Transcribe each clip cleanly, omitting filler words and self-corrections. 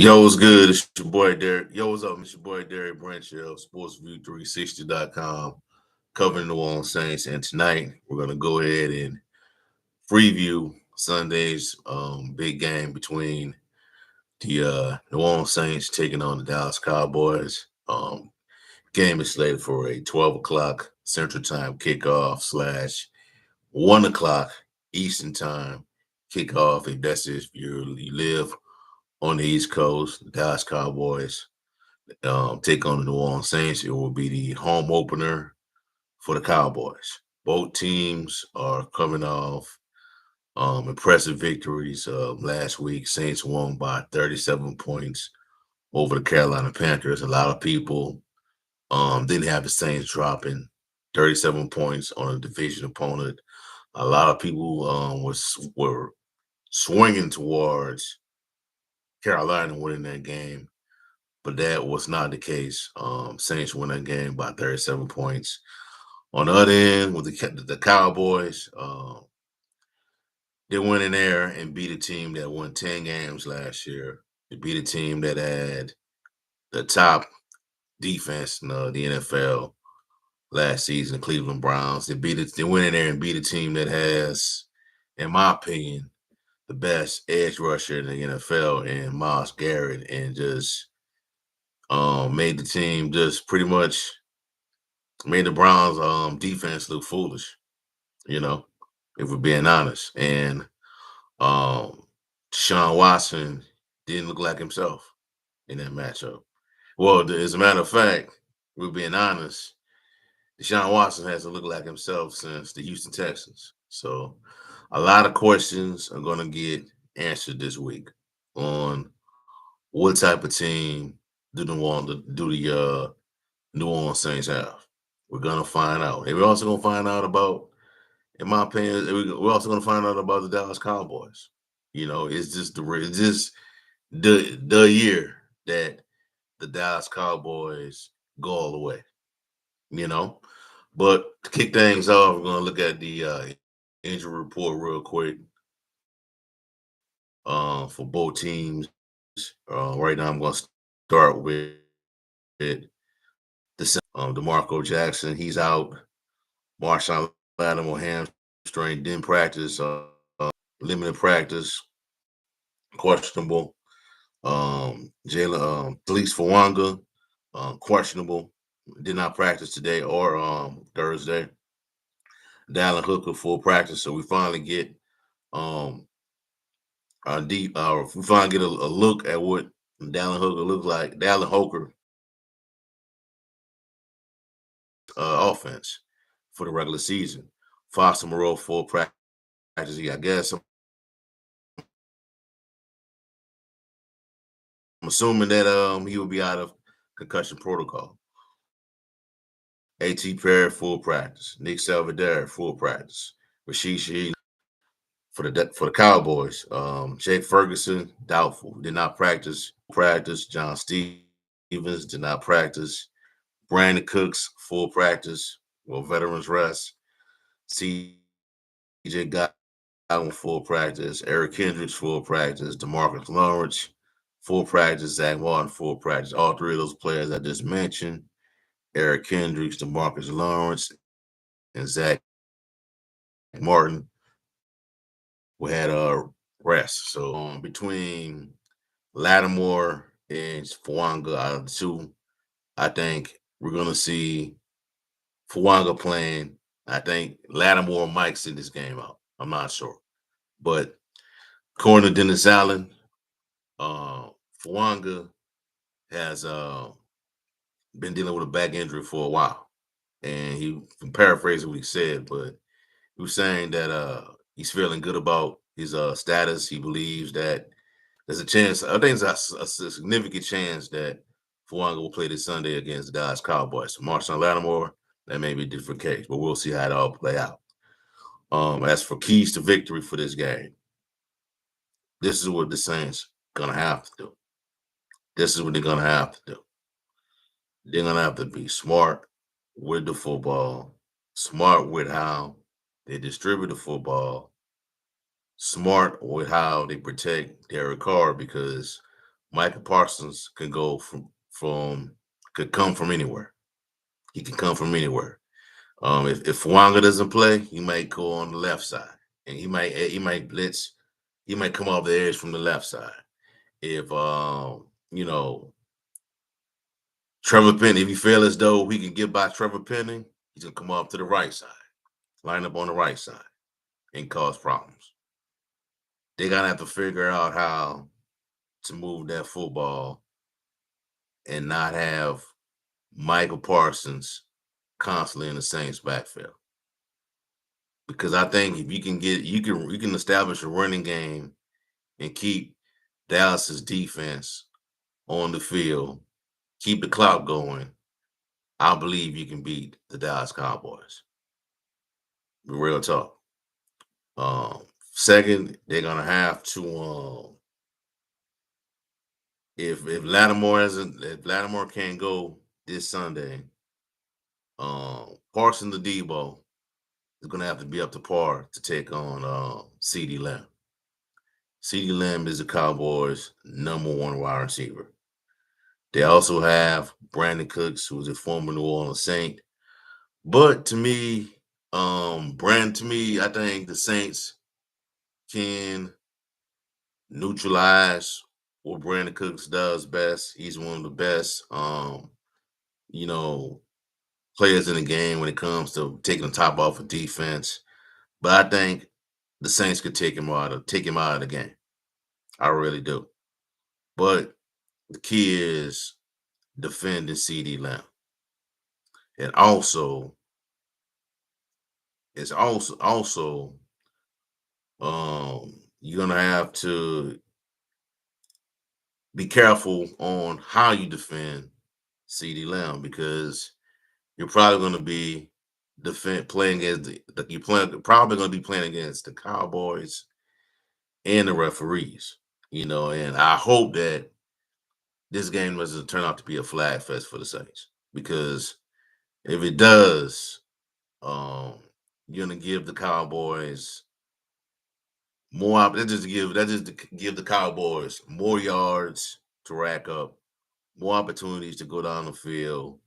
Yo, what's good? It's your boy Derek. Yo, what's up? It's your boy Derek Branchell, SportsView360.com, covering the New Orleans Saints. And tonight we're gonna go ahead and preview Sunday's big game between the New Orleans Saints taking on the Dallas Cowboys. Game is slated for a 12 o'clock Central Time kickoff slash 1 o'clock Eastern Time kickoff. If that's if you live on the East Coast, the Dallas Cowboys take on the New Orleans Saints. It will be the home opener for the Cowboys. Both teams are coming off impressive victories. Last week, Saints won by 37 points over the Carolina Panthers. A lot of people didn't have the Saints dropping 37 points on a division opponent. A lot of people were swinging towards Carolina winning that game, but that was not the case. Saints won that game by 37 points. On the other end, with the Cowboys, they went in there and beat a team that won 10 games last year. They beat a team that had the top defense in the NFL last season, the Cleveland Browns. They went in there and beat a team that has, in my opinion, the best edge rusher in the NFL in Myles Garrett, and just made the team just pretty much made the Browns defense look foolish, you know, if we're being honest. And um Deshaun Watson didn't look like himself in that matchup. Well, as a matter of fact, we're being honest, Deshaun Watson hasn't looked like himself since the Houston Texans. So a lot of questions are gonna get answered this week on what type of team do the New Orleans Saints have. We're gonna find out. And we're also gonna find out about, in my opinion, we're also gonna find out about the Dallas Cowboys. It's just the year that the Dallas Cowboys go all the way. You know, but to kick things off, we're gonna look at the injury report real quick for both teams. Right now, I'm gonna start with DeMarco Jackson. He's out. Marshawn Lattimore hamstring, didn't practice, limited practice, questionable. Jalen Felice Fawanga, questionable, did not practice today or Thursday. Dallin Hooker full practice, so we finally get um we finally get a look at what Dallin Hooker looks like. Dallin Hooker offense for the regular season. Foster Moreau full practice. I guess I'm assuming that he will be out of concussion protocol. A.T. Perry full practice. Nick Salvador full practice. Rashid Shaheed for the Cowboys. Jake Ferguson doubtful, did not practice. Practice. John Stevens did not practice. Brandon Cooks full practice. Well, veterans rest. C.J. Godwin full practice. Eric Kendricks full practice. DeMarcus Lawrence full practice. Zach Martin full practice. All three of those players I just mentioned, Eric Kendricks, DeMarcus Lawrence, and Zach Martin, we had rest. So between Lattimore and Fawanga out of the two, I think we're gonna see Fawanga playing. I think Lattimore might sit this game out. I'm not sure. But according to Dennis Allen, Fawanga has been dealing with a back injury for a while. And he paraphrasing what he said, but he was saying that he's feeling good about his status. He believes that there's a chance. I think there's a significant chance that Fawanga will play this Sunday against the Dallas Cowboys. Marshawn Lattimore, that may be a different case, but we'll see how it all play out. As for keys to victory for this game, this is what the Saints gonna have to do. This is what they're gonna have to do. They're gonna have to be smart with the football, smart with how they distribute the football, smart with how they protect Derek Carr, because Michael Parsons can go from could come from anywhere. He can come from anywhere. If Wanga doesn't play, he might go on the left side, and he might blitz. He might come off the edge from the left side. If you know Trevor Penny, if he feel as though he can get by Trevor Penny, he's gonna come off to the right side, line up on the right side, and cause problems. They're gonna have to figure out how to move that football and not have Michael Parsons constantly in the Saints backfield. Because I think if you can establish a running game and keep Dallas's defense on the field, keep the clock going, I believe you can beat the Dallas Cowboys. Real talk. Um, Second, they're gonna have to if Lattimore can't go this Sunday, Parsons the Debo is gonna have to be up to par to take on CD Lamb. CD Lamb is the Cowboys' number one wide receiver. They also have Brandon Cooks, who's a former New Orleans Saint. But to me, I think the Saints can neutralize what Brandon Cooks does best. He's one of the best, you know, players in the game when it comes to taking the top off of defense. But I think the Saints could take him out of the game. I really do. But the key is defending CD Lamb. And also, it's also you're gonna have to be careful on how you defend CD Lamb because you're probably going to be defend playing against you're probably going to be playing against the Cowboys and the referees. And I hope that this game doesn't turn out to be a flag fest for the Saints because if it does, um, you're going to give the Cowboys that just to give the Cowboys more yards to rack up, more opportunities to go down the field,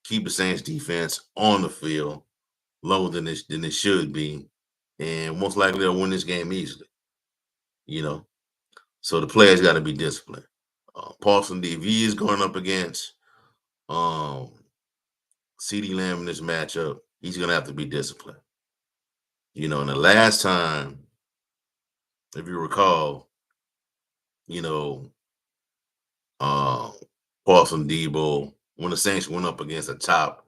keep the Saints defense on the field lower than it should be, and most likely they'll win this game easily. You know, so the players got to be disciplined. Paulson, if he is going up against um, C.D. Lamb in this matchup, he's going to have to be disciplined. And the last time, if you recall, you know, uh, Paulson Debo, when the Saints went up against a top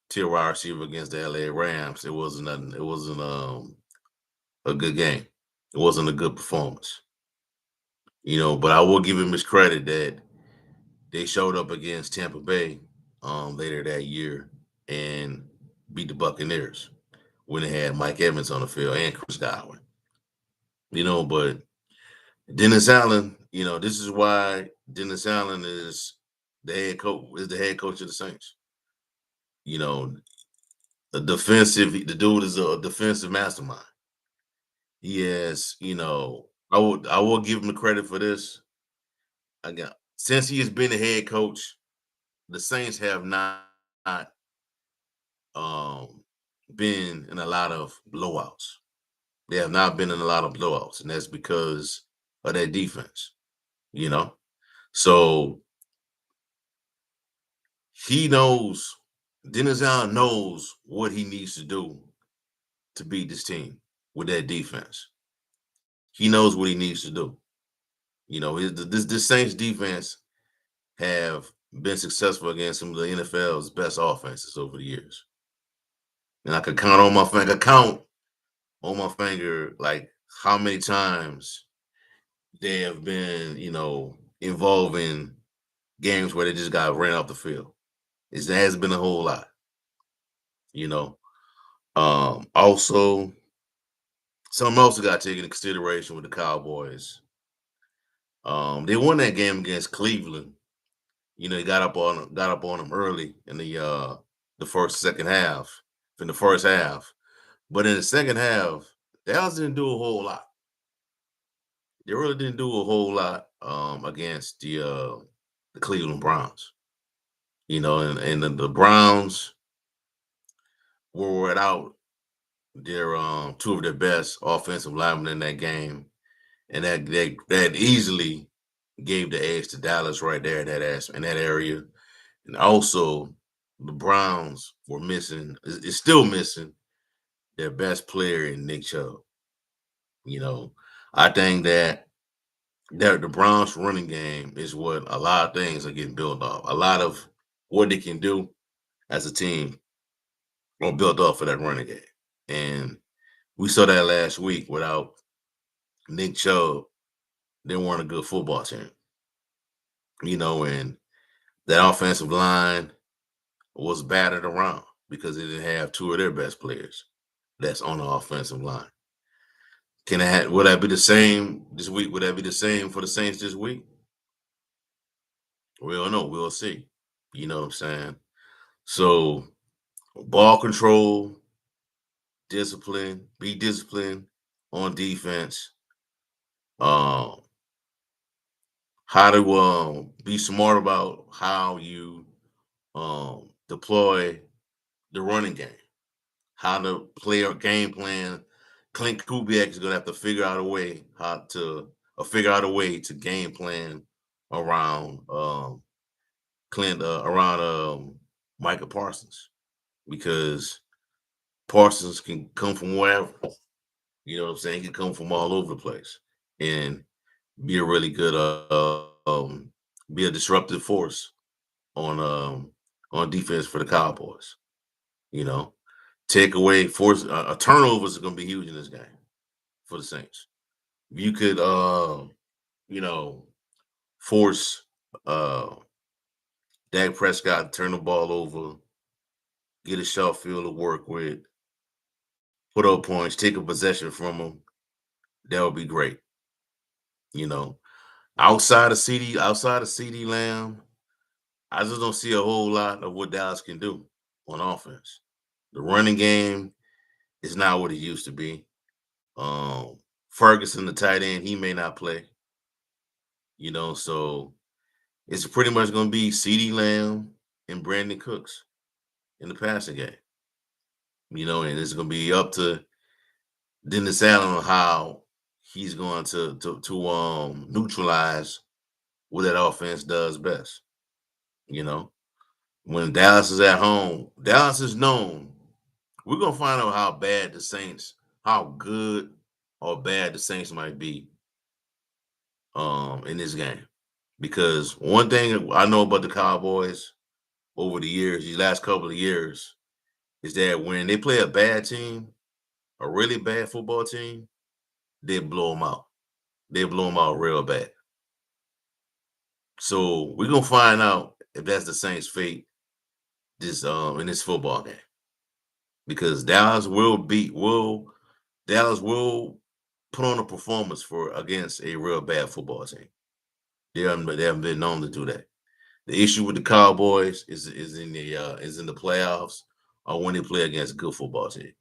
tier wide receiver against the LA Rams, it wasn't nothing. It wasn't a good game. It wasn't a good performance. But I will give him his credit that they showed up against Tampa Bay later that year and beat the Buccaneers when they had Mike Evans on the field and Chris Godwin. But Dennis Allen, this is why Dennis Allen is the head coach of the Saints. You know, the dude is a defensive mastermind. He has, I will give him the credit for this. Again, since he has been the head coach, the Saints have not um, been in a lot of blowouts. They have not been in a lot of blowouts, and that's because of their defense. You know, so he knows. Dennis Allen knows what he needs to do to beat this team with that defense. He knows what he needs to do. This Saints defense have been successful against some of the NFL's best offenses over the years. And I could count on my finger like how many times they have been, involved in games where they just got ran off the field. It has been a whole lot, you know. Also, something else we got to take into consideration with the Cowboys. They won that game against Cleveland. They got up on them early in the second half, in the first half. But in the second half, Dallas didn't do a whole lot. They really didn't do a whole lot. against the Cleveland Browns. And the Browns were without their two of their best offensive linemen in that game, and that easily gave the edge to Dallas right there in that area. And also, the Browns were missing, is still missing their best player in Nick Chubb. You know, I think that the Browns running game is what a lot of things are getting built off. A lot of what they can do as a team are built off of that running game. And we saw that last week without Nick Chubb, they weren't a good football team. And that offensive line was battered around because they didn't have two of their best players that's on the offensive line. Will that be the same this week? Would that be the same for the Saints this week? We don't know. We'll see. You know what I'm saying? So ball control, discipline, be disciplined on defense. Um, how to be smart about how you deploy the running game, how to play a game plan. Clint Kubiak is gonna have to figure out a way to game plan around Clint around Micah Parsons, because Parsons can come from wherever. You know what I'm saying? He can come from all over the place and be a really good be a disruptive force on defense for the Cowboys. You know, take away force turnovers are going to be huge in this game for the Saints. If you could, you know, force uh Dak Prescott to turn the ball over, get a short field to work with, put up points, take a possession from him, that would be great. You know, outside of CD Lamb, I just don't see a whole lot of what Dallas can do on offense. The running game is not what it used to be. Ferguson, the tight end, he may not play. So it's pretty much going to be CD Lamb and Brandon Cooks in the passing game. And it's going to be up to Dennis Allen on how he's going to neutralize what that offense does best. You know, when Dallas is at home, Dallas is known. We're gonna find out how good or bad the Saints might be in this game. Because one thing I know about the Cowboys over the years, these last couple of years, is that when they play a bad team, a really bad football team, they blow them out. They blow them out real bad. So we're gonna find out if that's the Saints' fate this in this football game, because Dallas will put on a performance for against a real bad football team. They haven't been known to do that. The issue with the Cowboys is in the playoffs or when they play against good football teams.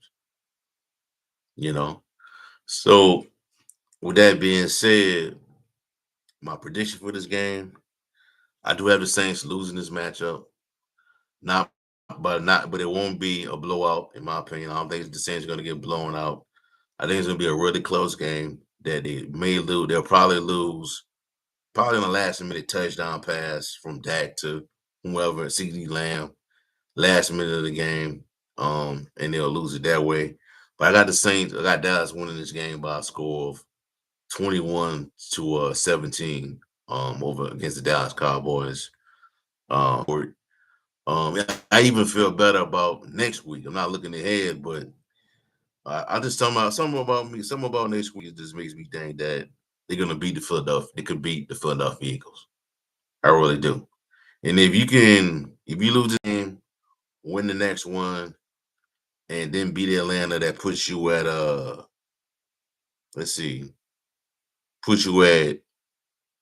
You know. So with that being said, my prediction for this game, I do have the Saints losing this matchup. But it won't be a blowout in my opinion. I don't think the Saints are going to get blown out. I think it's going to be a really close game that they may lose. They'll probably lose, probably on the last minute touchdown pass from Dak to whoever, CD Lamb, last minute of the game, and they'll lose it that way. But I got Dallas winning this game by a score of 21-17 over against the Dallas Cowboys. Yeah, I even feel better about next week. I'm not looking ahead, but I just talking about something about next week. It just makes me think that they're gonna beat the Philadelphia. They could beat the Philadelphia Eagles. I really do. And if you lose the game, win the next one, and then beat Atlanta, that puts you at let's see, puts you at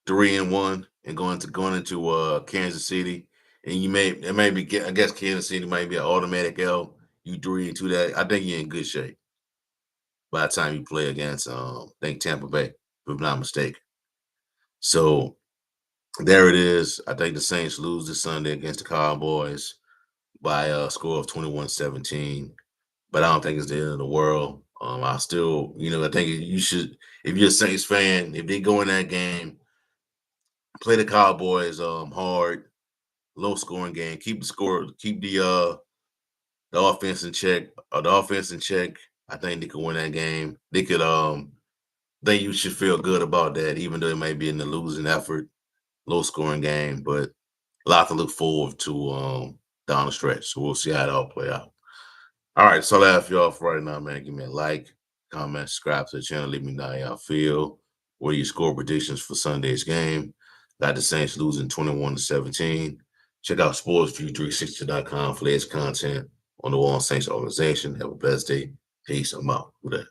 3-1 and going into Kansas City. And I guess Kansas City might be an automatic L. You 3-2 that. I think you're in good shape by the time you play against I think Tampa Bay, if I'm not mistaken. So there it is. I think the Saints lose this Sunday against the Cowboys by a score of 21-17. But I don't think it's the end of the world. I still, I think you should, if you're a Saints fan, if they go in that game, play the Cowboys hard, low scoring game, keep the score, keep the offense in check, the offense in check. I think they could win that game. They could think you should feel good about that, even though it may be in the losing effort, low scoring game, but a lot to look forward to down the stretch. So we'll see how it all play out. All right, so that's y'all for right now, man. Give me a like, comment, subscribe to the channel. Let me know how y'all feel. What are your score predictions for Sunday's game? Got the Saints losing 21-17. Check out sportsview360.com for latest content on the Wall Saints organization. Have a blessed day. Peace. I'm out. Who that?